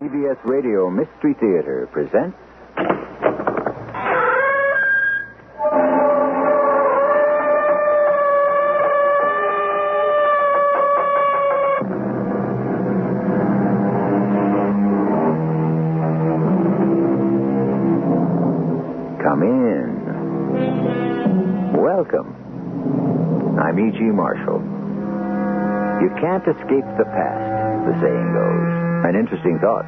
CBS Radio Mystery Theater presents... Come in. Welcome. I'm E.G. Marshall. You can't escape the past, the saying goes. An interesting thought,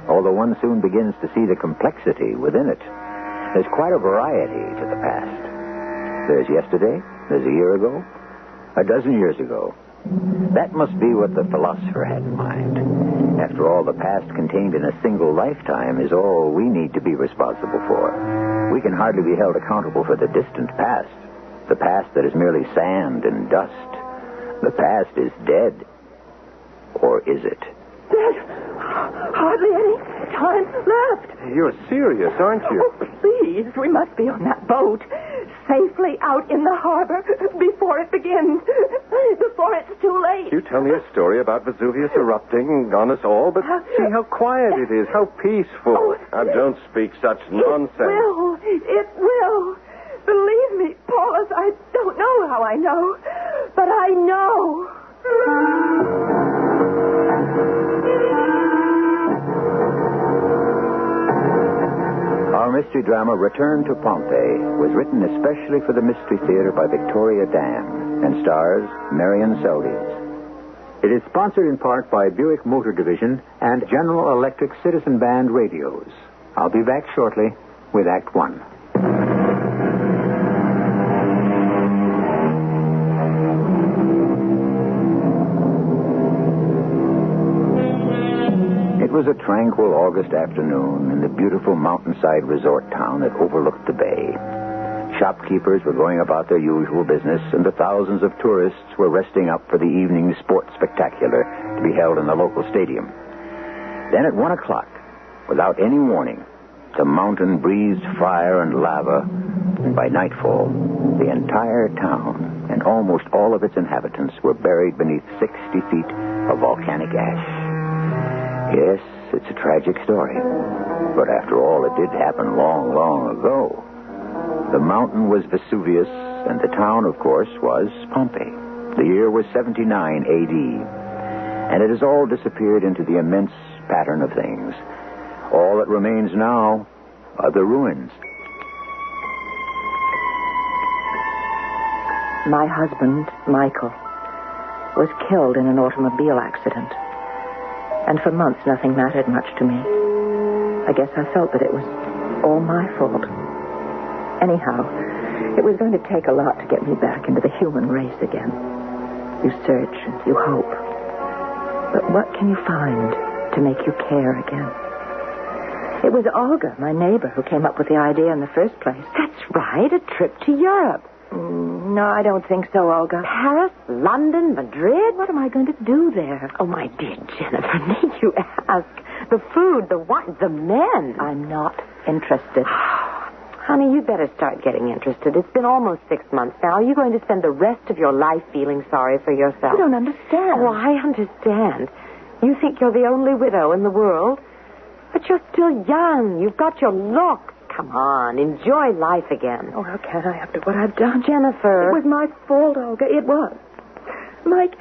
although one soon begins to see the complexity within it. There's quite a variety to the past. There's yesterday, there's a year ago, a dozen years ago. That must be what the philosopher had in mind. After all, the past contained in a single lifetime is all we need to be responsible for. We can hardly be held accountable for the distant past, the past that is merely sand and dust. The past is dead. Or is it? There's hardly any time left. You're serious, aren't you? Oh, please, we must be on that boat, safely out in the harbor before it begins, before it's too late. You tell me a story about Vesuvius erupting on us all, but see how quiet it is, how peaceful. Oh, now, don't speak such nonsense. It will. Believe me, Paulus, I don't know how I know, but I know. Our mystery drama, Return to Pompeii, was written especially for the Mystery Theater by Victoria Dan and stars Marion Seldes. It is sponsored in part by Buick Motor Division and General Electric Citizen Band radios. I'll be back shortly with Act One. It was a tranquil August afternoon in the beautiful mountainside resort town that overlooked the bay. Shopkeepers were going about their usual business, and the thousands of tourists were resting up for the evening sports spectacular to be held in the local stadium. Then at 1 o'clock, without any warning, the mountain breathed fire and lava, and by nightfall, the entire town and almost all of its inhabitants were buried beneath 60 feet of volcanic ash. Yes, it's a tragic story. But after all, it did happen long, long ago. The mountain was Vesuvius, and the town, of course, was Pompeii. The year was 79 A.D., and it has all disappeared into the immense pattern of things. All that remains now are the ruins. My husband, Michael, was killed in an automobile accident. And for months, nothing mattered much to me. I guess I felt that it was all my fault. Anyhow, it was going to take a lot to get me back into the human race again. You search and you hope. But what can you find to make you care again? It was Olga, my neighbor, who came up with the idea in the first place. That's right, a trip to Europe. No, I don't think so, Olga. Paris, London, Madrid? What am I going to do there? Oh, my dear Jennifer, need you ask? The food, the wine, the men. I'm not interested. Honey, you better start getting interested. It's been almost 6 months now. Are you going to spend the rest of your life feeling sorry for yourself? You don't understand. Oh, I understand. You think you're the only widow in the world. But you're still young. You've got your looks. Come on, enjoy life again. Oh, how can I after what I've done? Jennifer. It was my fault, Olga. It was. Mike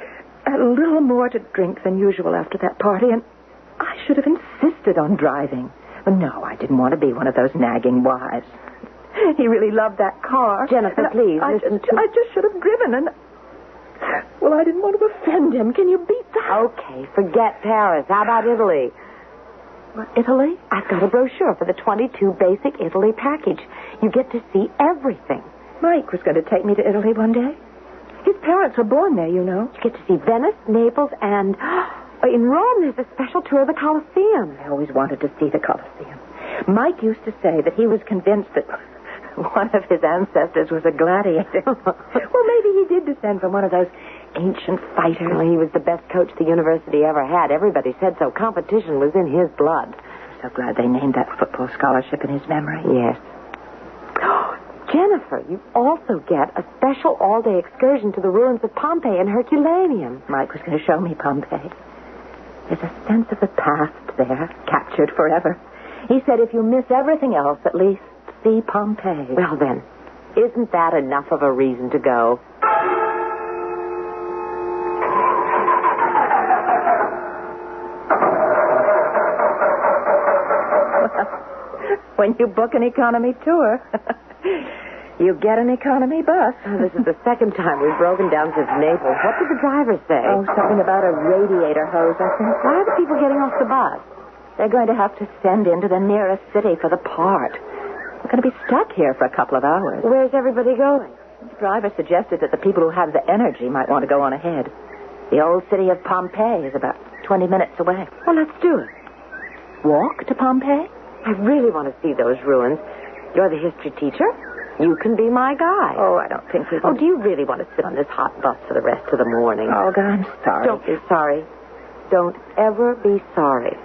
had a little more to drink than usual after that party, and I should have insisted on driving. But no, I didn't want to be one of those nagging wives. He really loved that car. Jennifer, please, I just should have driven, and... Well, I didn't want to offend him. Can you beat that? Okay, forget Paris. How about Italy? What, Italy? I've got a brochure for the 22 Basic Italy package. You get to see everything. Mike was going to take me to Italy one day. His parents were born there, you know. You get to see Venice, Naples, and in Rome there's a special tour of the Colosseum. I always wanted to see the Colosseum. Mike used to say that he was convinced that one of his ancestors was a gladiator. Well, maybe he did descend from one of those ancient fighters. Well, he was the best coach the university ever had. Everybody said so. Competition was in his blood. I'm so glad they named that football scholarship in his memory. Yes. Jennifer, you also get a special all-day excursion to the ruins of Pompeii and Herculaneum. Mike was going to show me Pompeii. There's a sense of the past there, captured forever. He said if you miss everything else, at least see Pompeii. Well, then, isn't that enough of a reason to go? When you book an economy tour, you get an economy bus. Oh, this is the second time we've broken down since Naples. What did the driver say? Oh, something about a radiator hose, I think. Why are the people getting off the bus? They're going to have to send into the nearest city for the part. We're going to be stuck here for a couple of hours. Where's everybody going? The driver suggested that the people who have the energy might want to go on ahead. The old city of Pompeii is about 20 minutes away. Well, let's do it. Walk to Pompeii? I really want to see those ruins. You're the history teacher. You can be my guide. Oh, I don't think we Oh, can. do you really want to sit on this hot bus for the rest of the morning? Olga, I'm sorry. Don't be sorry. Don't ever be sorry.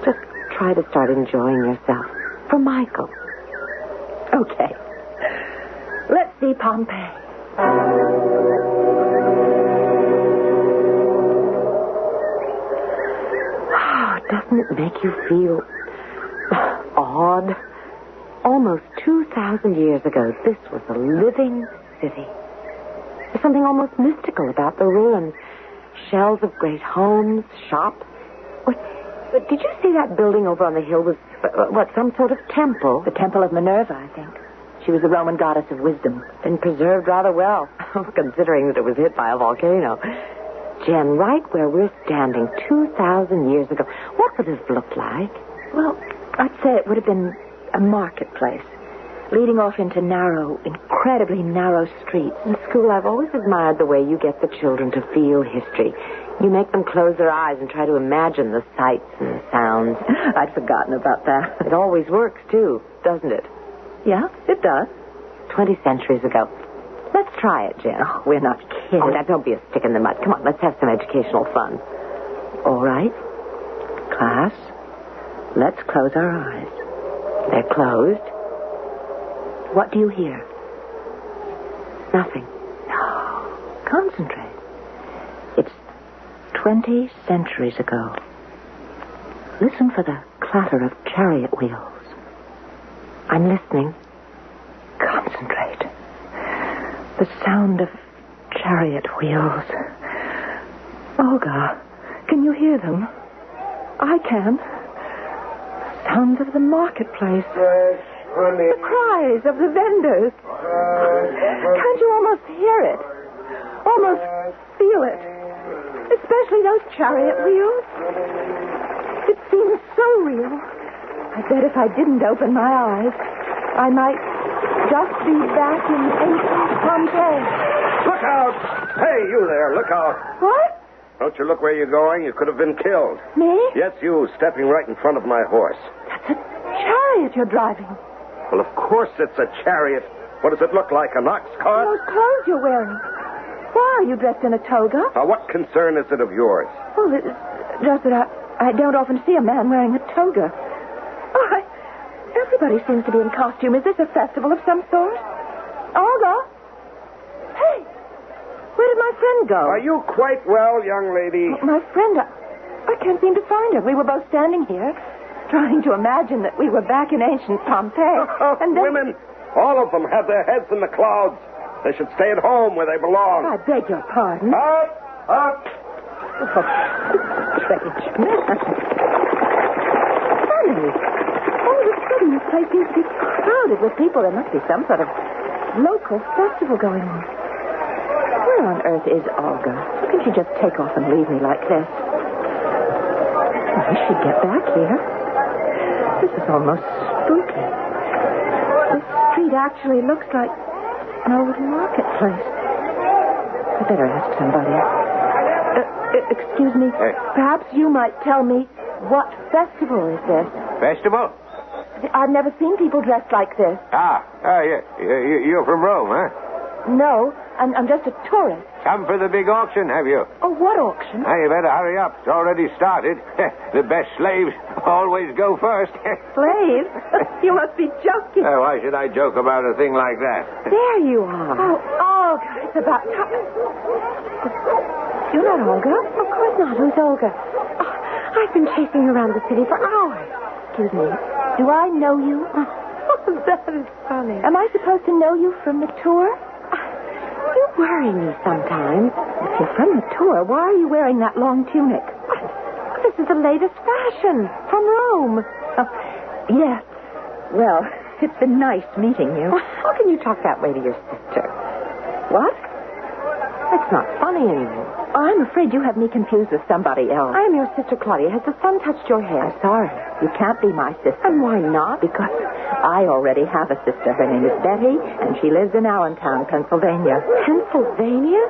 Just try to start enjoying yourself. For Michael. Okay. Let's see Pompeii. Wow, doesn't it make you feel odd? Almost 2,000 years ago, this was a living city. There's something almost mystical about the ruins. Shells of great homes, shops. But did you see that building over on the hill was, some sort of temple? The Temple of Minerva, I think. She was the Roman goddess of wisdom. Been preserved rather well, considering that it was hit by a volcano. Jen, right where we're standing 2,000 years ago, what would it have looked like? Well, I'd say it would have been a marketplace, leading off into narrow, incredibly narrow streets. In school, I've always admired the way you get the children to feel history. You make them close their eyes and try to imagine the sights and the sounds. I'd forgotten about that. It always works, too, doesn't it? Yeah, it does. 20 centuries ago. Let's try it, Jen. Oh, we're not kidding. Oh, now, don't be a stick in the mud. Come on, let's have some educational fun. All right. Class, let's close our eyes. They're closed. What do you hear? Nothing. No. Concentrate. It's 20 centuries ago. Listen for the clatter of chariot wheels. I'm listening. Concentrate. The sound of chariot wheels. Olga, can you hear them? I can. Sounds of the marketplace. The cries of the vendors. Can't you almost hear it? Almost feel it? Especially those chariot wheels. It seems so real. I bet if I didn't open my eyes, I might just be back in ancient Pompeii. Look out! Hey, you there, look out. What? Don't you look where you're going? You could have been killed. Me? Yes, you, stepping right in front of my horse. That's a chariot you're driving. Well, of course it's a chariot. What does it look like, an ox cart? Those clothes you're wearing. Why are you dressed in a toga? Now, what concern is it of yours? Well, it's just that I don't often see a man wearing a toga. Oh, everybody seems to be in costume. Is this a festival of some sort? Olga? Hey, where did my friend go? Are you quite well, young lady? My friend, I can't seem to find her. We were both standing here, trying to imagine that we were back in ancient Pompeii. And then... Women, all of them have their heads in the clouds. They should stay at home where they belong. I beg your pardon. Up! Up! Strange man. Funny. All of a sudden, this place seems to be crowded with people. There must be some sort of local festival going on. Where on earth is Olga? How can she just take off and leave me like this? I should get back here. This is almost spooky. This street actually looks like an old marketplace. I better ask somebody. Excuse me. Perhaps you might tell me, what festival is this? Festival? I've never seen people dressed like this. You're from Rome, huh? No, I'm just a tourist. Come for the big auction, have you? Oh, what auction? Now, you better hurry up. It's already started. The best slaves always go first. Slaves? You must be joking. Why should I joke about a thing like that? There you are. Oh, Olga, it's about time. You're not Olga. Of course not. Who's Olga? Oh, I've been chasing you around the city for hours. Excuse me. Do I know you? Oh, that is funny. Am I supposed to know you from the tour? You worry me sometimes. If you're from the tour, why are you wearing that long tunic? What? This is the latest fashion from Rome. Oh, yes. Well, it's been nice meeting you. How can you talk that way to your sister? What? It's not funny anymore. I'm afraid you have me confused with somebody else. I am your sister, Claudia. Has the sun touched your hair? I'm sorry. You can't be my sister. And why not? Because I already have a sister. Her name is Betty, and she lives in Allentown, Pennsylvania. Pennsylvania?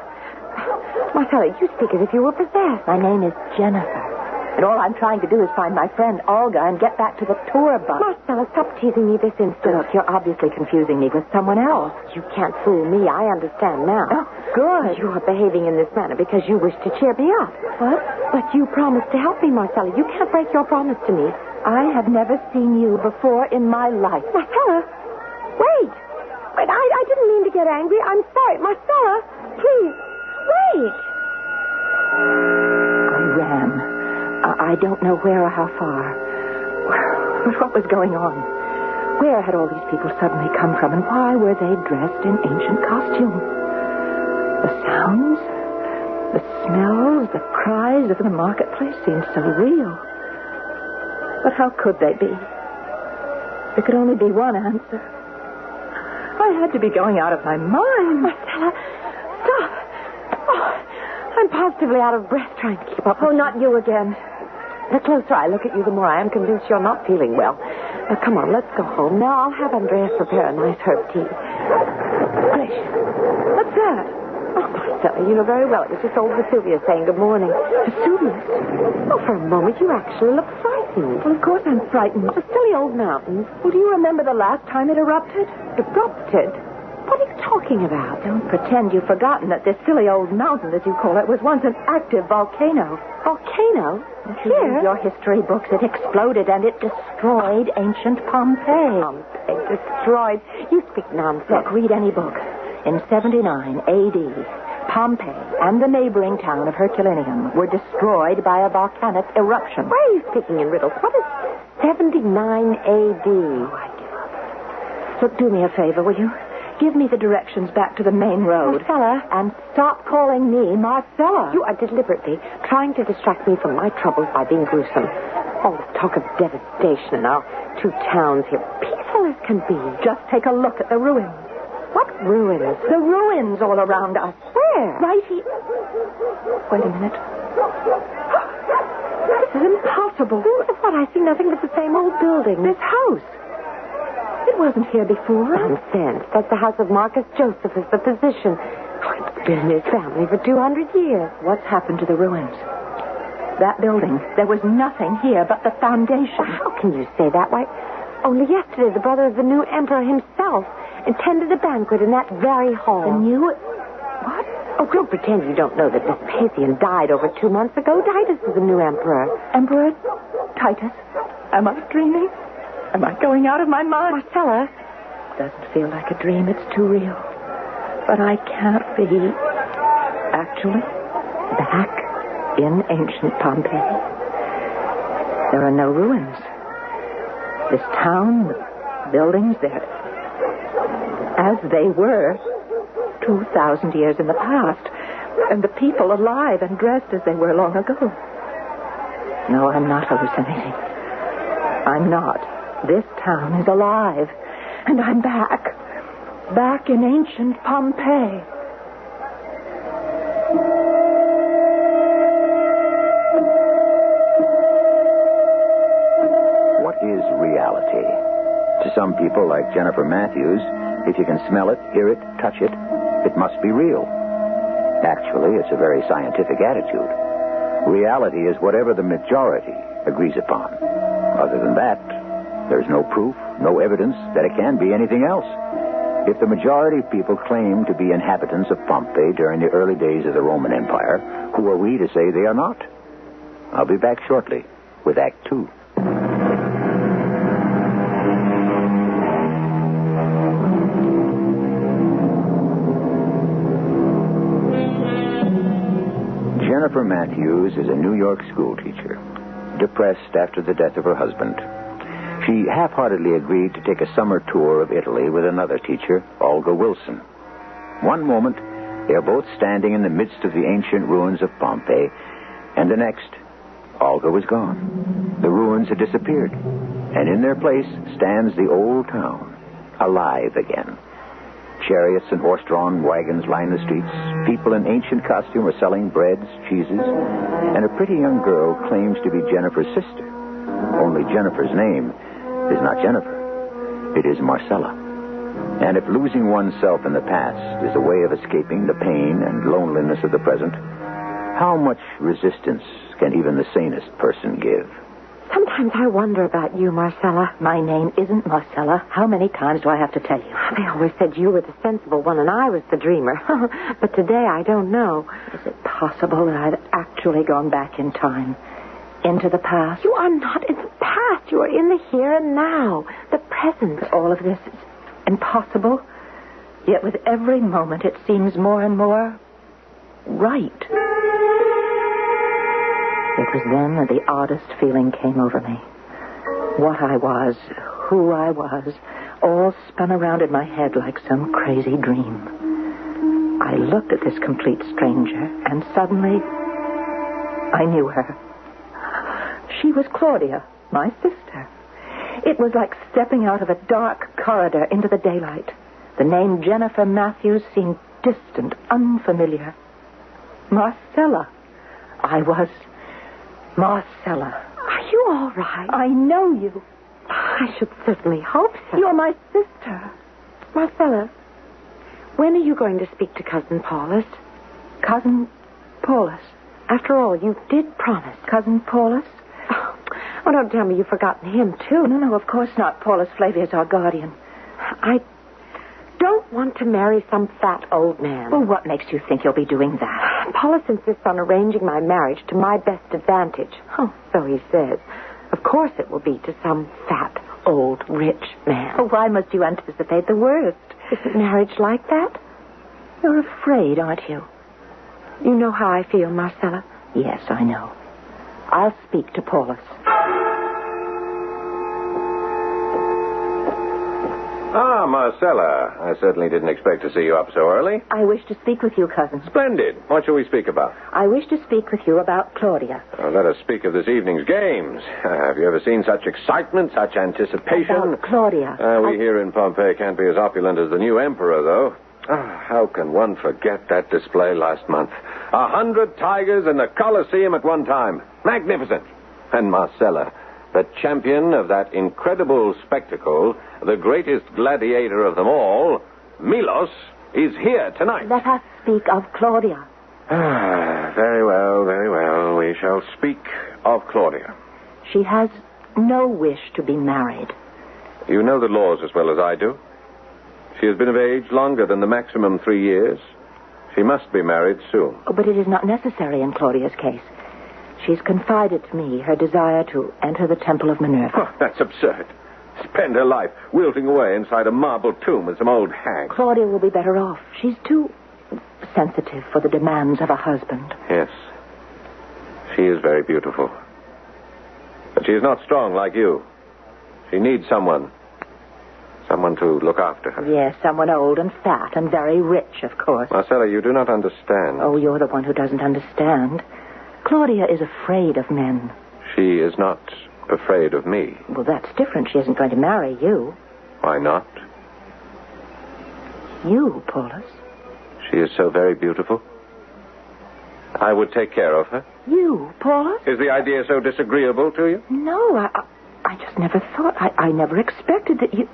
Marcella, you speak as if you were possessed. My name is Jennifer. And all I'm trying to do is find my friend Olga and get back to the tour bus. Marcella, stop teasing me this instant. Look, you're obviously confusing me with someone else. You can't fool me. I understand now. Oh, good. You are behaving in this manner because you wish to cheer me up. What? But you promised to help me, Marcella. You can't break your promise to me. I have never seen you before in my life. Marcella, wait. Wait, I didn't mean to get angry. I'm sorry. Marcella, please, wait. I ran. I don't know where or how far. But what was going on? Where had all these people suddenly come from, and why were they dressed in ancient costume? The sounds, the smells, the cries of the marketplace seemed so real. But how could they be? There could only be one answer. I had to be going out of my mind. Marcella, stop. Oh, I'm positively out of breath trying to keep up. Oh, not you again. The closer I look at you, the more I am convinced you're not feeling well. Now, come on, let's go home. Now, I'll have Andreas prepare a nice herb tea. Gracious. What's that? Oh, Marcella, you know very well it was just old Vesuvius saying good morning. Vesuvius? Oh, for a moment, you actually look frightened. Well, of course I'm frightened. The silly old mountains. Well, do you remember the last time it erupted? Erupted? What are you talking about? Don't pretend you've forgotten that this silly old mountain, as you call it, was once an active volcano. Volcano? If you read your history books, it exploded and it destroyed ancient Pompeii. Pompeii destroyed. You speak nonsense. Look, read any book. In 79 A.D., Pompeii and the neighboring town of Herculaneum were destroyed by a volcanic eruption. Why are you speaking in riddles? What is 79 A.D.? Oh, I give up. Look, do me a favor, will you? Give me the directions back to the main road. Marcella. And stop calling me Marcella. You are deliberately trying to distract me from my troubles by being gruesome. All this talk of devastation in our two towns here, peaceful as can be. Just take a look at the ruins. What ruins? The ruins all around us. Where? Right here. Wait a minute. This is impossible. What? I see nothing but the same old building. This house. It wasn't here before. Nonsense. That's the house of Marcus Josephus, the physician. Oh, it's been in his family for 200 years. What's happened to the ruins? That building. There was nothing here but the foundation. Well, how can you say that? Why, only yesterday the brother of the new emperor himself attended a banquet in that very hall. The new... What? Oh, don't pretend you don't know that Vespasian died over 2 months ago. Titus is the new emperor. Emperor Titus? Am I dreaming? Am I going out of my mind? Marcella. Doesn't feel like a dream. It's too real. But I can't be actually back in ancient Pompeii. There are no ruins. This town, the buildings, they're as they were 2,000 years in the past. And the people alive and dressed as they were long ago. No, I'm not hallucinating. I'm not. This town is alive. And I'm back. Back in ancient Pompeii. What is reality? To some people, like Jennifer Matthews, if you can smell it, hear it, touch it, it must be real. Actually, it's a very scientific attitude. Reality is whatever the majority agrees upon. Other than that, there's no proof, no evidence that it can be anything else. If the majority of people claim to be inhabitants of Pompeii during the early days of the Roman Empire, who are we to say they are not? I'll be back shortly with Act 2. Jennifer Matthews is a New York schoolteacher, depressed after the death of her husband. She half-heartedly agreed to take a summer tour of Italy with another teacher, Olga Wilson. One moment, they are both standing in the midst of the ancient ruins of Pompeii, and the next, Olga was gone. The ruins had disappeared, and in their place stands the old town, alive again. Chariots and horse-drawn wagons line the streets. People in ancient costume are selling breads, cheeses, and a pretty young girl claims to be Jennifer's sister. Only Jennifer's name is not Jennifer. It is Marcella. And if losing oneself in the past is a way of escaping the pain and loneliness of the present, how much resistance can even the sanest person give? Sometimes I wonder about you, Marcella. My name isn't Marcella. How many times do I have to tell you? They always said you were the sensible one and I was the dreamer. But today I don't know. Is it possible that I've actually gone back in time? Into the past? You are not in the past. You are in the here and now. The present. But all of this is impossible. Yet with every moment it seems more and more right. It was then that the oddest feeling came over me. What I was, who I was, all spun around in my head like some crazy dream. I looked at this complete stranger, and suddenly I knew her. She was Claudia, my sister. It was like stepping out of a dark corridor into the daylight. The name Jennifer Matthews seemed distant, unfamiliar. Marcella. I was Marcella. Are you all right? I know you. I should certainly hope so. You're my sister. Marcella, when are you going to speak to Cousin Paulus? Cousin Paulus. After all, you did promise. Cousin Paulus? Oh, don't tell me you've forgotten him, too. No, of course not. Paulus Flavius, our guardian. I don't want to marry some fat old man. Well, what makes you think you'll be doing that? Paulus insists on arranging my marriage to my best advantage. Oh. So he says. Of course it will be to some fat, old, rich man. Oh, why must you anticipate the worst? Isn't marriage like that? You're afraid, aren't you? You know how I feel, Marcella? Yes, I know. I'll speak to Paulus. Ah, Marcella. I certainly didn't expect to see you up so early. I wish to speak with you, cousin. Splendid. What shall we speak about? I wish to speak with you about Claudia. Let us speak of this evening's games. Have you ever seen such excitement, such anticipation? About Claudia. We here in Pompeii can't be as opulent as the new emperor, though. How can one forget that display last month? 100 tigers in the Colosseum at one time. Magnificent. And Marcella, the champion of that incredible spectacle, the greatest gladiator of them all, Milos, is here tonight. Let us speak of Claudia. Very well, very well. We shall speak of Claudia. She has no wish to be married. You know the laws as well as I do. She has been of age longer than the maximum 3 years. She must be married soon. Oh, but it is not necessary in Claudia's case. She's confided to me her desire to enter the Temple of Minerva. Oh, that's absurd. Spend her life wilting away inside a marble tomb with some old hag. Claudia will be better off. She's too sensitive for the demands of a husband. Yes. She is very beautiful. But she is not strong like you. She needs someone to look after her. Yes, someone old and fat and very rich, of course. Marcella, you do not understand. Oh, you're the one who doesn't understand. Claudia is afraid of men. She is not afraid of me. Well, that's different. She isn't going to marry you. Why not? You, Paulus. She is so very beautiful. I would take care of her. You, Paulus? Is the idea so disagreeable to you? No, I just never thought. I never expected that you...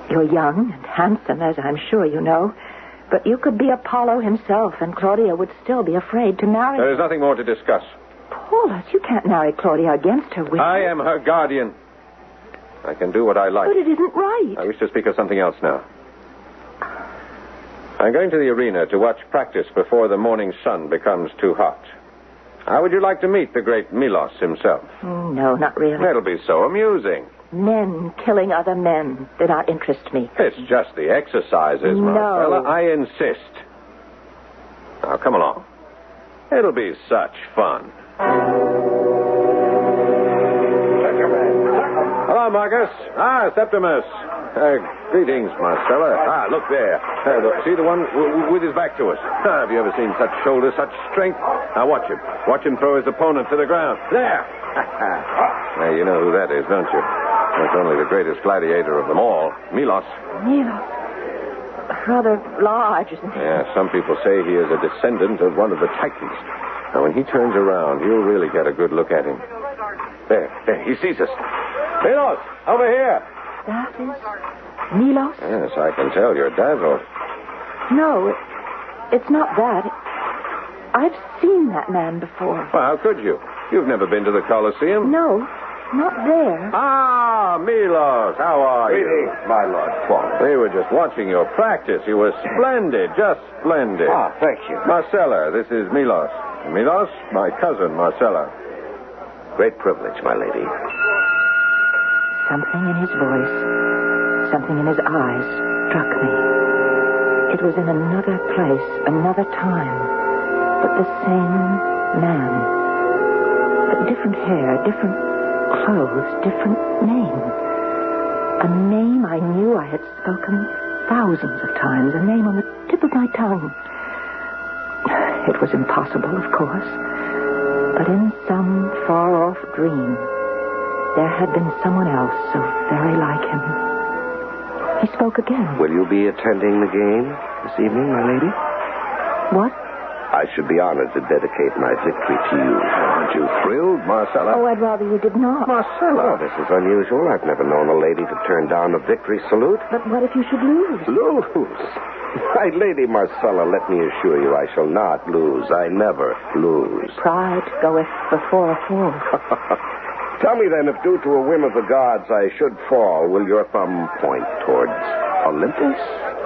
You're young and handsome, as I'm sure you know. But you could be Apollo himself, and Claudia would still be afraid to marry There is nothing more to discuss. Paulus, you can't marry Claudia against her will. I am her guardian. I can do what I like. But it isn't right. I wish to speak of something else now. I'm going to the arena to watch practice before the morning sun becomes too hot. How would you like to meet the great Milos himself? No, not really. It'll be so amusing. Men killing other men do not interest me. It's just the exercises, No. Marcella. I insist. Now, come along. It'll be such fun. Hello, Marcus. Septimus. Greetings, Marcella. Look there. Look, see the one with his back to us? Have you ever seen such shoulders, such strength? Now, watch him. Watch him throw his opponent to the ground. There. Now, you know who that is, don't you? That's only the greatest gladiator of them all, Milos. Milos? Rather large, isn't he? Yeah, some people say he is a descendant of one of the Titans. Now, when he turns around, you'll really get a good look at him. There, he sees us. Milos, over here. That is Milos? Yes, I can tell. You're dazzled. No, it's not that. I've seen that man before. Well, how could you? You've never been to the Colosseum? No, not there. Ah, Milos, how are you? Greetings, my Lord Paul. We were just watching your practice. You were splendid, just splendid. Thank you. Marcella, this is Milos. Milos, my cousin, Marcella. Great privilege, my lady. Something in his voice, something in his eyes struck me. It was in another place, another time, but the same man. But different hair, different clothes, different name. A name I knew I had spoken thousands of times, a name on the tip of my tongue. It was impossible, of course, but in some far-off dream, there had been someone else so very like him. He spoke again. Will you be attending the game this evening, my lady? What? I should be honored to dedicate my victory to you. Aren't you thrilled, Marcella? Oh, I'd rather you did not. Marcella. Oh, this is unusual. I've never known a lady to turn down a victory salute. But what if you should lose? Lose? My lady Marcella, let me assure you, I shall not lose. I never lose. Pride goeth before a fall. Tell me then, if due to a whim of the gods I should fall, will your thumb point towards Olympus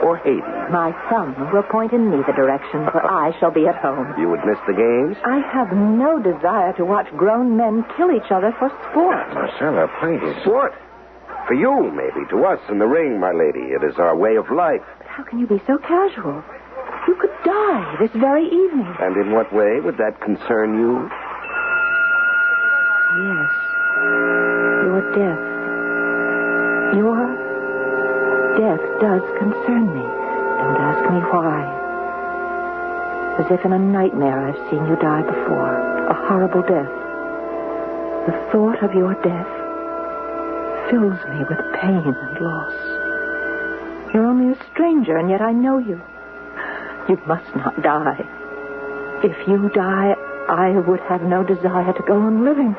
or Hades? My thumb will point in neither direction, for I shall be at home. You would miss the games? I have no desire to watch grown men kill each other for sport. Marcella, please. Sport? For you, maybe. To us in the ring, my lady. It is our way of life. But how can you be so casual? You could die this very evening. And in what way would that concern you? Yes. Your death. Your death does concern me. Don't ask me why. As if in a nightmare I've seen you die before. A horrible death. The thought of your death fills me with pain and loss. You're only a stranger, and yet I know you. You must not die. If you die, I would have no desire to go on living.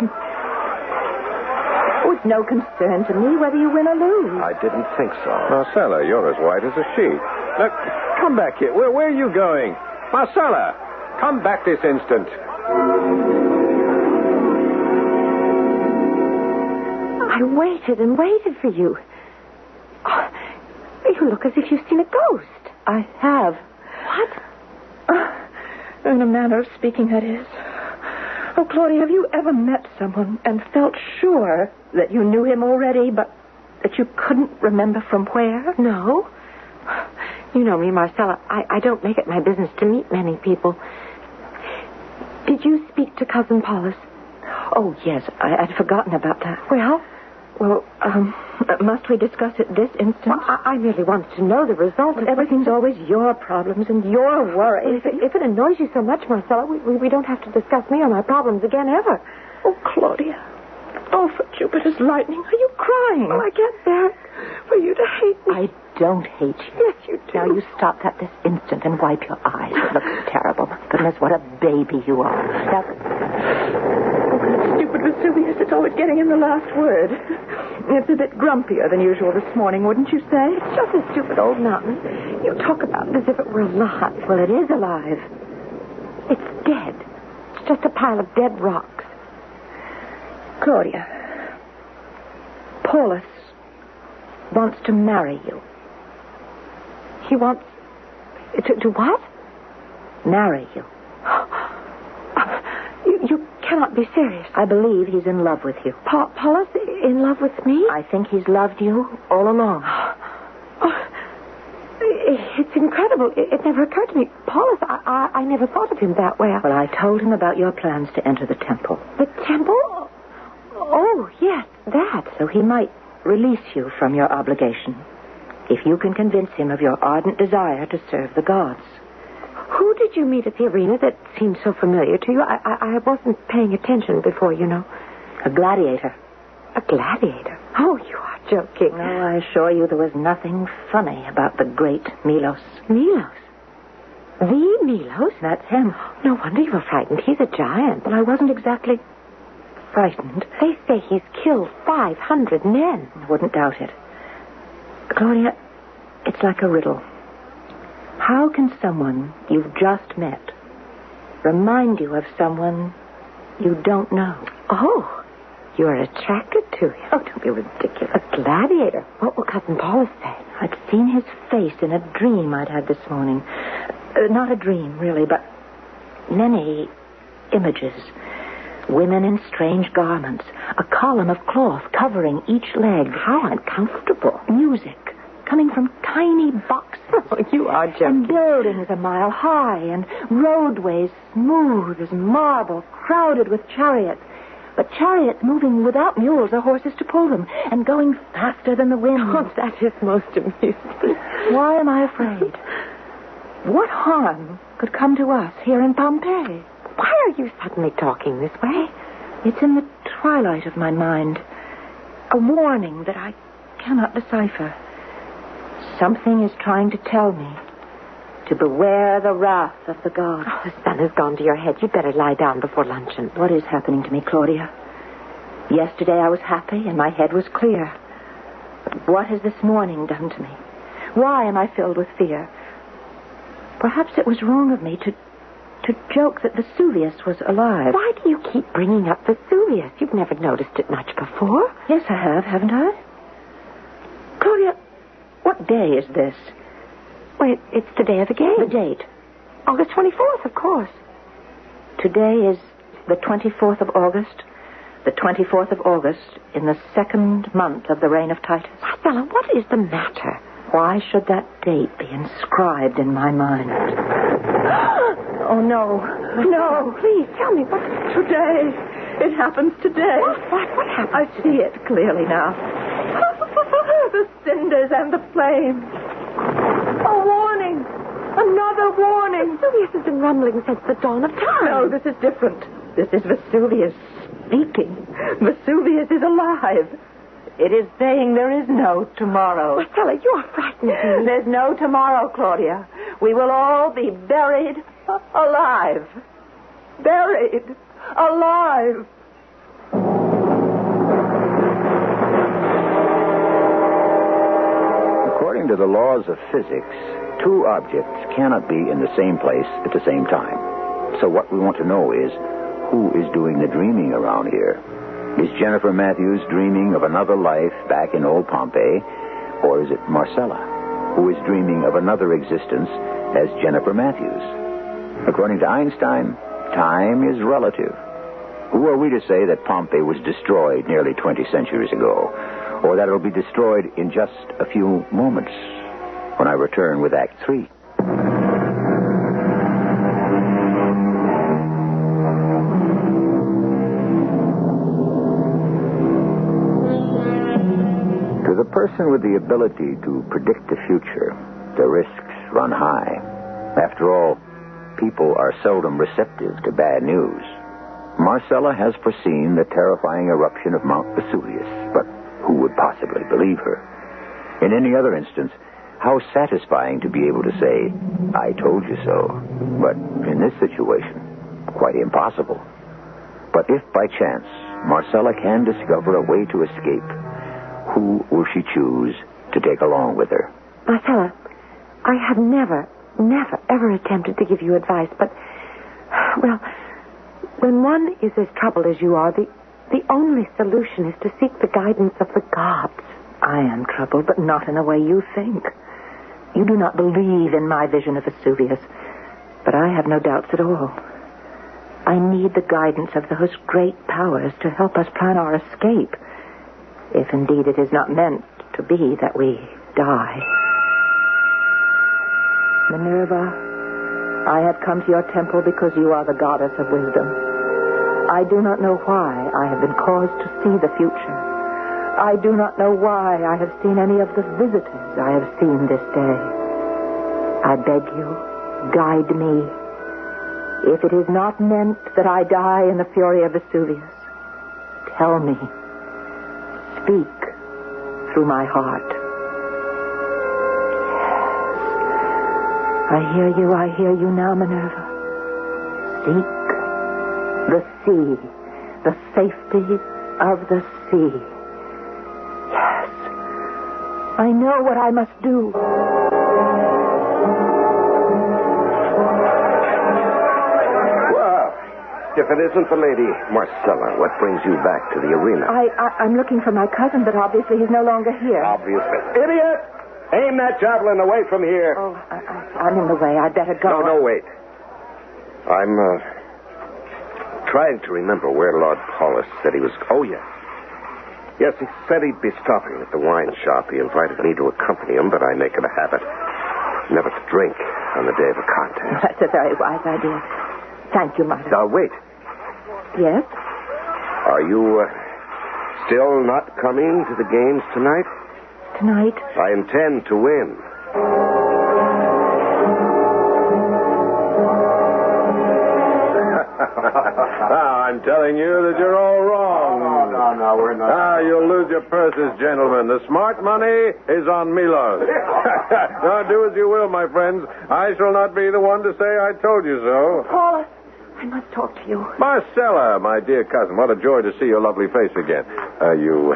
It's no concern to me whether you win or lose. I didn't think so. Marcella, you're as white as a sheet. Look, come back here. Where are you going? Marcella, come back this instant. I waited and waited for you. Oh, you look as if you've seen a ghost. I have. What? In a manner of speaking, that is. Oh, Claudia, have you ever met someone and felt sure that you knew him already, but that you couldn't remember from where? No. You know me, Marcella. I don't make it my business to meet many people. Did you speak to Cousin Paulus? Oh, yes. I'd forgotten about that. Well, must we discuss it this instant? Well, I merely wanted to know the result. Well, everything's always your problems and your worries. If it annoys you so much, Marcella, we don't have to discuss me or my problems again ever. Oh, Claudia. Oh, for Jupiter's lightning. Are you crying? Well, I can't bear it for you to hate me. I don't hate you. Yes, you do. Now you stop that this instant and wipe your eyes. It looks terrible. My goodness, what a baby you are. Now, stupid Vesuvius, it's always getting in the last word. It's a bit grumpier than usual this morning, wouldn't you say? It's just a stupid old mountain. You talk about it as if it were alive. Well, it is alive. It's dead. It's just a pile of dead rocks. Claudia, Paulus wants to marry you. He wants... To what? Marry you. You cannot be serious. I believe he's in love with you. Paulus in love with me? I think he's loved you all along. It's incredible. It never occurred to me. Paulus, I never thought of him that way. Well, I told him about your plans to enter the temple. The temple? Oh, yes, that. So he might release you from your obligation if you can convince him of your ardent desire to serve the gods. Who did you meet at the arena that seemed so familiar to you? I wasn't paying attention before, you know. A gladiator. A gladiator? Oh, you are joking. No, I assure you there was nothing funny about the great Milos. Milos? The Milos? That's him. No wonder you were frightened. He's a giant. Well, I wasn't exactly frightened. They say he's killed 500 men. I wouldn't doubt it. Claudia, it's like a riddle. How can someone you've just met remind you of someone you don't know? Oh, you're attracted to him. Oh, don't be ridiculous. A gladiator. What will Cousin Paulus say? I'd seen his face in a dream I'd had this morning. Not a dream, really, but many images. Women in strange garments. A column of cloth covering each leg. How uncomfortable. Music coming from tiny boxes. Oh, you are joking. And buildings a mile high, and roadways smooth as marble, crowded with chariots. But chariots moving without mules or horses to pull them, and going faster than the wind. Oh, that is most amusing. Why am I afraid? What harm could come to us here in Pompeii? Why are you suddenly talking this way? It's in the twilight of my mind. A warning that I cannot decipher. Something is trying to tell me to beware the wrath of the gods. Oh, the sun has gone to your head. You'd better lie down before luncheon. What is happening to me, Claudia? Yesterday I was happy and my head was clear. But what has this morning done to me? Why am I filled with fear? Perhaps it was wrong of me to joke that Vesuvius was alive. Why do you keep bringing up Vesuvius? You've never noticed it much before. Yes, I have, haven't I? Claudia, what day is this? Well, it's the day of the game. The date? August 24th, of course. Today is the 24th of August. The 24th of August in the second month of the reign of Titus. Marcella, what is the matter? Why should that date be inscribed in my mind? Oh, no. No. Please, tell me what... Today. It happens today. What happened? I see it clearly now. The cinders and the flames. A warning. Another warning. Vesuvius has been rumbling since the dawn of time. No, this is different. This is Vesuvius speaking. Vesuvius is alive. It is saying there is no tomorrow. Marcella, you are frightening me. There's no tomorrow, Claudia. We will all be buried alive. Buried alive. According to the laws of physics, two objects cannot be in the same place at the same time. So what we want to know is, who is doing the dreaming around here? Is Jennifer Matthews dreaming of another life back in old Pompeii? Or is it Marcella, who is dreaming of another existence as Jennifer Matthews? According to Einstein, time is relative. Who are we to say that Pompeii was destroyed nearly 20 centuries ago, or that it'll be destroyed in just a few moments when I return with Act 3? To the person with the ability to predict the future, the risks run high. After all, people are seldom receptive to bad news. Marcella has foreseen the terrifying eruption of Mount Vesuvius, but who would possibly believe her? In any other instance, how satisfying to be able to say, I told you so. But in this situation, quite impossible. But if by chance Marcella can discover a way to escape, who will she choose to take along with her? Marcella, I have never, ever attempted to give you advice, but, well, when one is as troubled as you are, the only solution is to seek the guidance of the gods. I am troubled, but not in the way you think. You do not believe in my vision of Vesuvius, but I have no doubts at all. I need the guidance of those great powers to help us plan our escape, if indeed it is not meant to be that we die. Minerva, I have come to your temple because you are the goddess of wisdom. I do not know why I have been caused to see the future. I do not know why I have seen any of the visitors I have seen this day. I beg you, guide me. If it is not meant that I die in the fury of Vesuvius, tell me. Speak through my heart. I hear you now, Minerva. Seek the sea, the safety of the sea. Yes, I know what I must do. Well, if it isn't the lady Marcella, what brings you back to the arena? I'm looking for my cousin, but obviously he's no longer here. Obviously. Idiot! Aim that javelin away from here. Oh, I'm in the way. I'd better go. No, wait. I'm trying to remember where Lord Paulus said he was. Oh, yes. Yes, he said he'd be stopping at the wine shop. He invited me to accompany him, but I make it a habit never to drink on the day of a contest. That's a very wise idea. Thank you, Mother. Now, wait. Yes? Are you still not coming to the games tonight? Tonight? I intend to win. I'm telling you that you're all wrong. No, we're not. You'll lose your purses, gentlemen. The smart money is on Milos. Now, do as you will, my friends. I shall not be the one to say I told you so. Paula, I must talk to you. Marcella, my dear cousin, what a joy to see your lovely face again. You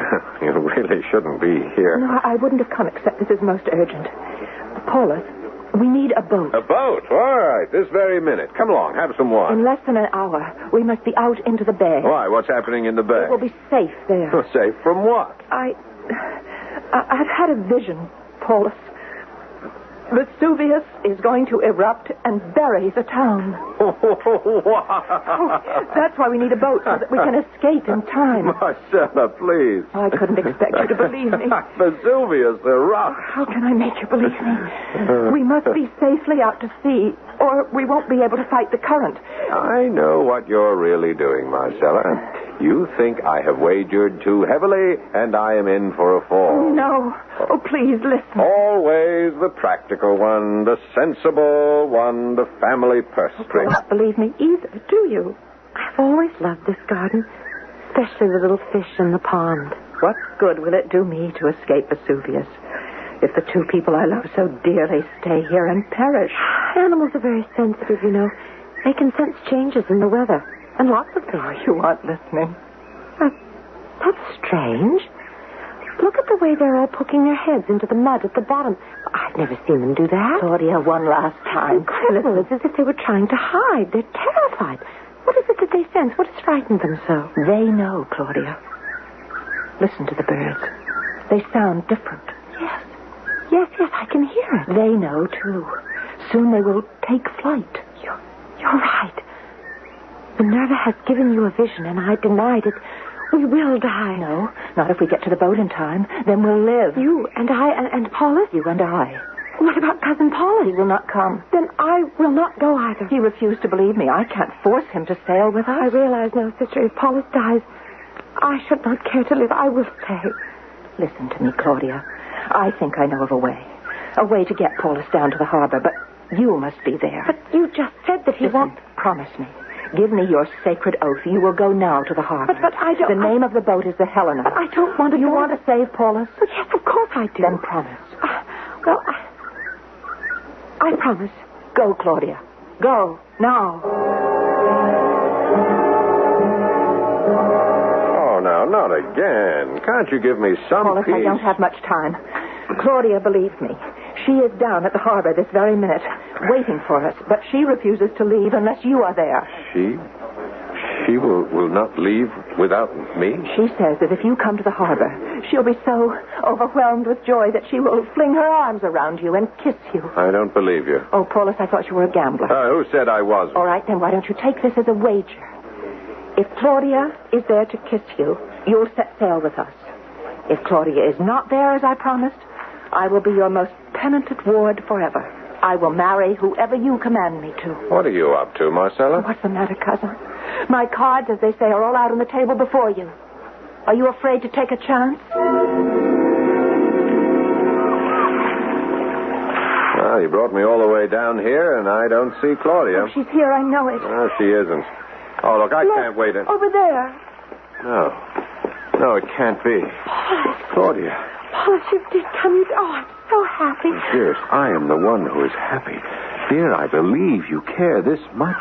really shouldn't be here. No, I wouldn't have come except this is most urgent. Paula, we need a boat. A boat? All right, this very minute. Come along, have some wine. In less than an hour, we must be out into the bay. Why? What's happening in the bay? It will be safe there. Safe from what? I've had a vision, Paulus. Vesuvius is going to erupt and bury the town. Wow. Oh, that's why we need a boat, so that we can escape in time. Marcella, please. I couldn't expect you to believe me. Vesuvius erupts. How can I make you believe me? We must be safely out to sea, or we won't be able to fight the current. I know what you're really doing, Marcella. You think I have wagered too heavily, and I am in for a fall. No. Oh, please, listen. Always the practical one, the sensible one, the family purse You string. don't believe me either, do you? I've always loved this garden, especially the little fish in the pond. What good will it do me to escape Vesuvius if the two people I love so dearly stay here and perish? Animals are very sensitive, you know. They can sense changes in the weather and lots of things. You aren't listening. That's strange. Look at the way they're all poking their heads into the mud at the bottom. I've never seen them do that. Claudia, one last time. Incredible. It's as if they were trying to hide. They're terrified. What is it that they sense? What has frightened them so? They know, Claudia. Listen to the birds. They sound different. Yes, I can hear it. They know, too. Soon they will take flight. You're right. Minerva has given you a vision, and I denied it. We will die. No, not if we get to the boat in time. Then we'll live. You and I and Paulus? You and I. What about Cousin Paulus? He will not come. Then I will not go either. He refused to believe me. I can't force him to sail with us. I realize now, sister, if Paulus dies, I should not care to live. I will stay. Listen to me, Claudia. I think I know of a way to get Paulus down to the harbor, but you must be there. But you just said that he won't. Promise me. Give me your sacred oath. You will go now to the harbor. But I don't... The name of the boat is the Helena. But I don't want to... You want to save Paulus? Well, yes, of course I do. Then promise. Well, I promise. Go, Claudia. Go, now. Oh, now, not again. Can't you give me some Paulus, peace? I don't have much time. Claudia believes me. She is down at the harbor this very minute, waiting for us, but she refuses to leave unless you are there. She will not leave without me? She says that if you come to the harbor, she'll be so overwhelmed with joy that she will fling her arms around you and kiss you. I don't believe you. Oh, Paulus, I thought you were a gambler. Who said I wasn't? All right, then why don't you take this as a wager? If Claudia is there to kiss you, you'll set sail with us. If Claudia is not there, as I promised, I will be your most penitent ward forever. I will marry whoever you command me to. What are you up to, Marcella? What's the matter, cousin? My cards, as they say, are all out on the table before you. Are you afraid to take a chance? Well, you brought me all the way down here, and I don't see Claudia. Oh, she's here, I know it. No, she isn't. Oh, look, I can't wait. Over there. No, it can't be. Claudia. Paulus, you did come. I'm so happy. Dearest, I am the one who is happy. Dear, I believe you care this much.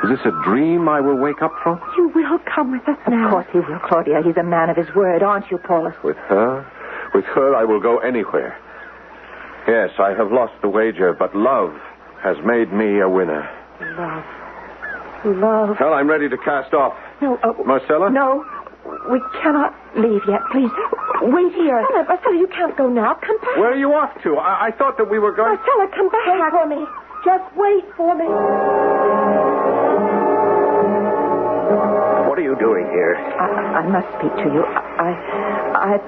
Is this a dream I will wake up from? You will come with us now. Of course he will, Claudia. He's a man of his word, aren't you, Paulus? With her? With her, I will go anywhere. Yes, I have lost the wager, but love has made me a winner. Love. Well, I'm ready to cast off. No, Marcella? No, we cannot leave yet. Please, wait here. Marcella, you can't go now. Come back. Where are you off to? I thought that we were going... Marcella, come back. Wait for me. Just wait for me. What are you doing here? I must speak to you. I've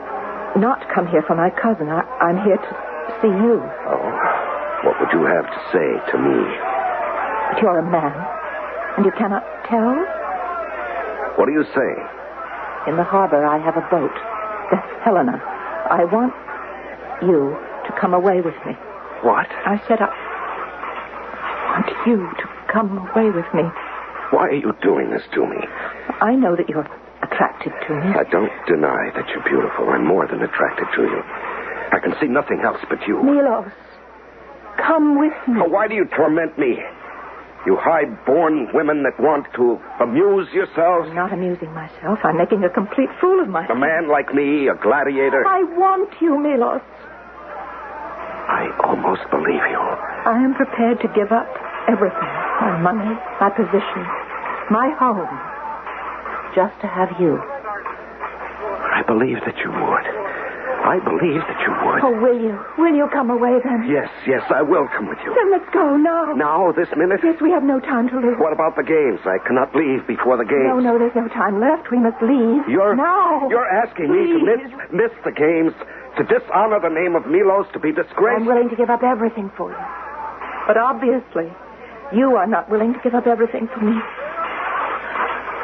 not come here for my cousin. I'm here to see you. Oh, what would you have to say to me? But you're a man, and you cannot tell? What are you saying? In the harbor, I have a boat. The Helena. I want you to come away with me. What? I said I want you to come away with me. Why are you doing this to me? I know that you're attracted to me. I don't deny that you're beautiful. I'm more than attracted to you. I can see nothing else but you. Milos, come with me. Oh, why do you torment me? You high-born women that want to amuse yourselves? I'm not amusing myself. I'm making a complete fool of myself. A man like me, a gladiator? I want you, Milos. I almost believe you. I am prepared to give up everything. My money, my position, my home. Just to have you. I believe that you would. I believe that you would. Oh, will you? Will you come away then? Yes, I will come with you. Then let's go now. Now, this minute? Yes, we have no time to lose. What about the games? I cannot leave before the games. No, there's no time left. We must leave. Now. You're asking me to miss the games, to dishonor the name of Milos, to be disgraced? I'm willing to give up everything for you. But obviously, you are not willing to give up everything for me.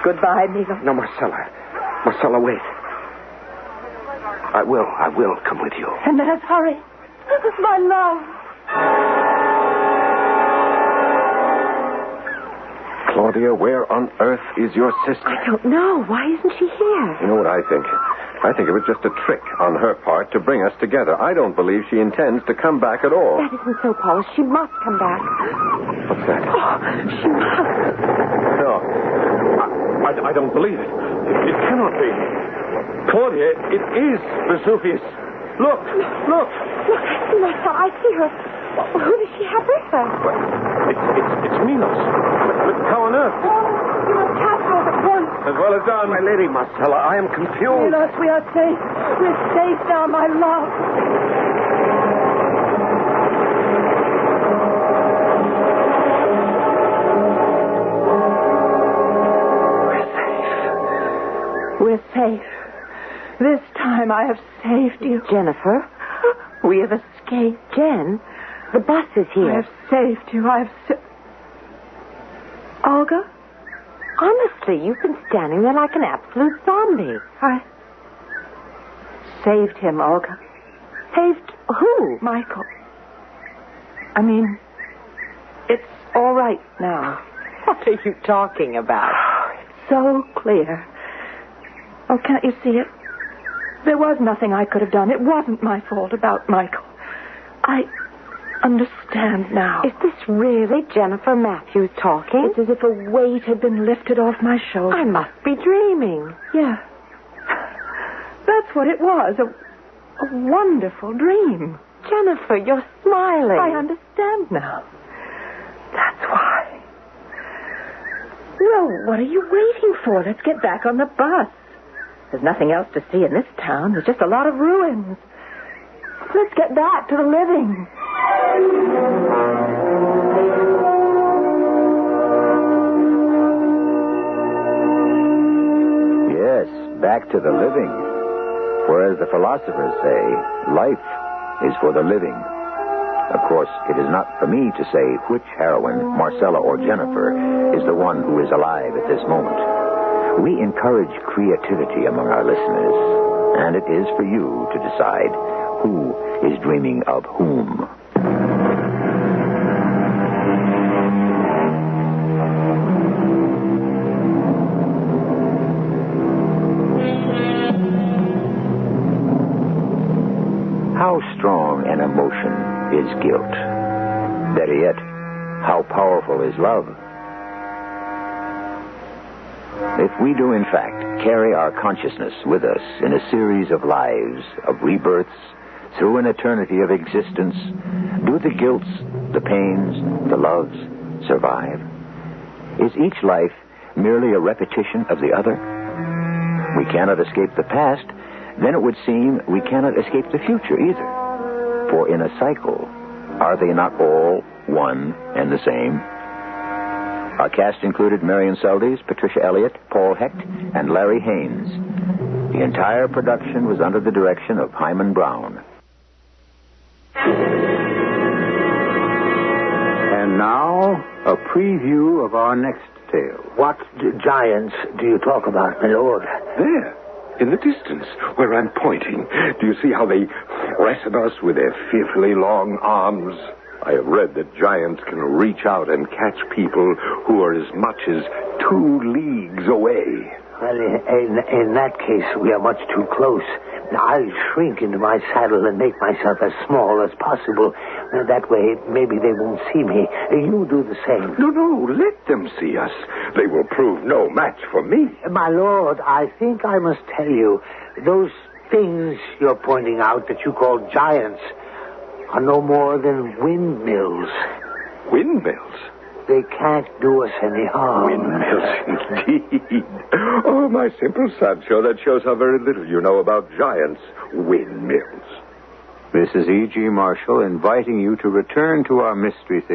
Goodbye, Milos. No, Marcella. Marcella, wait. I will come with you. And let us hurry. My love. Claudia, where on earth is your sister? I don't know. Why isn't she here? You know what I think? I think it was just a trick on her part to bring us together. I don't believe she intends to come back at all. That isn't so, Paulus. She must come back. What's that? Oh, she must. No. I don't believe it. It cannot be. Claudia, it is Vesuvius. Look. Look, I see myself. I see her. Who does she have with her? It's Milos. But how on earth? You must capture us at once. As well as done. My lady, Marcella, I am confused. Milos, we are safe. We're safe now, my love. We're safe. This time I have saved you. Jennifer? We have escaped. Jen? The bus is here. I have saved you. Olga? Honestly, you've been standing there like an absolute zombie. I saved him, Olga. Saved who? Michael. I mean, it's all right now. What are you talking about? So clear. Oh, can't you see it? There was nothing I could have done. It wasn't my fault about Michael. I understand now. Is this really Jennifer Matthews talking? It's as if a weight had been lifted off my shoulders. I must be dreaming. Yeah. That's what it was. A wonderful dream. Jennifer, you're smiling. I understand now. That's why. Well, what are you waiting for? Let's get back on the bus. There's nothing else to see in this town. There's just a lot of ruins. Let's get back to the living. Yes, back to the living. Whereas the philosophers say, life is for the living. Of course, it is not for me to say which heroine, Marcella or Jennifer, is the one who is alive at this moment. We encourage creativity among our listeners, and it is for you to decide who is dreaming of whom. How strong an emotion is guilt? Better yet, how powerful is love? If we do, in fact, carry our consciousness with us in a series of lives, of rebirths, through an eternity of existence, do the guilts, the pains, the loves survive? Is each life merely a repetition of the other? We cannot escape the past, then it would seem we cannot escape the future either. For in a cycle, are they not all one and the same? Our cast included Marion Seldes, Patricia Elliott, Paul Hecht, and Larry Haynes. The entire production was under the direction of Hyman Brown. And now, a preview of our next tale. What giants do you talk about, my lord? There, in the distance, where I'm pointing. Do you see how they press at us with their fearfully long arms? I have read that giants can reach out and catch people who are as much as 2 leagues away. Well, in that case, we are much too close. I'll shrink into my saddle and make myself as small as possible. That way, maybe they won't see me. You do the same. No, let them see us. They will prove no match for me. My lord, I think I must tell you, those things you're pointing out that you call giants are no more than windmills. Windmills? They can't do us any harm. Windmills, indeed. Oh, my simple Sancho, that shows how very little you know about giants. Windmills. This is E.G. Marshall inviting you to return to our Mystery Theater.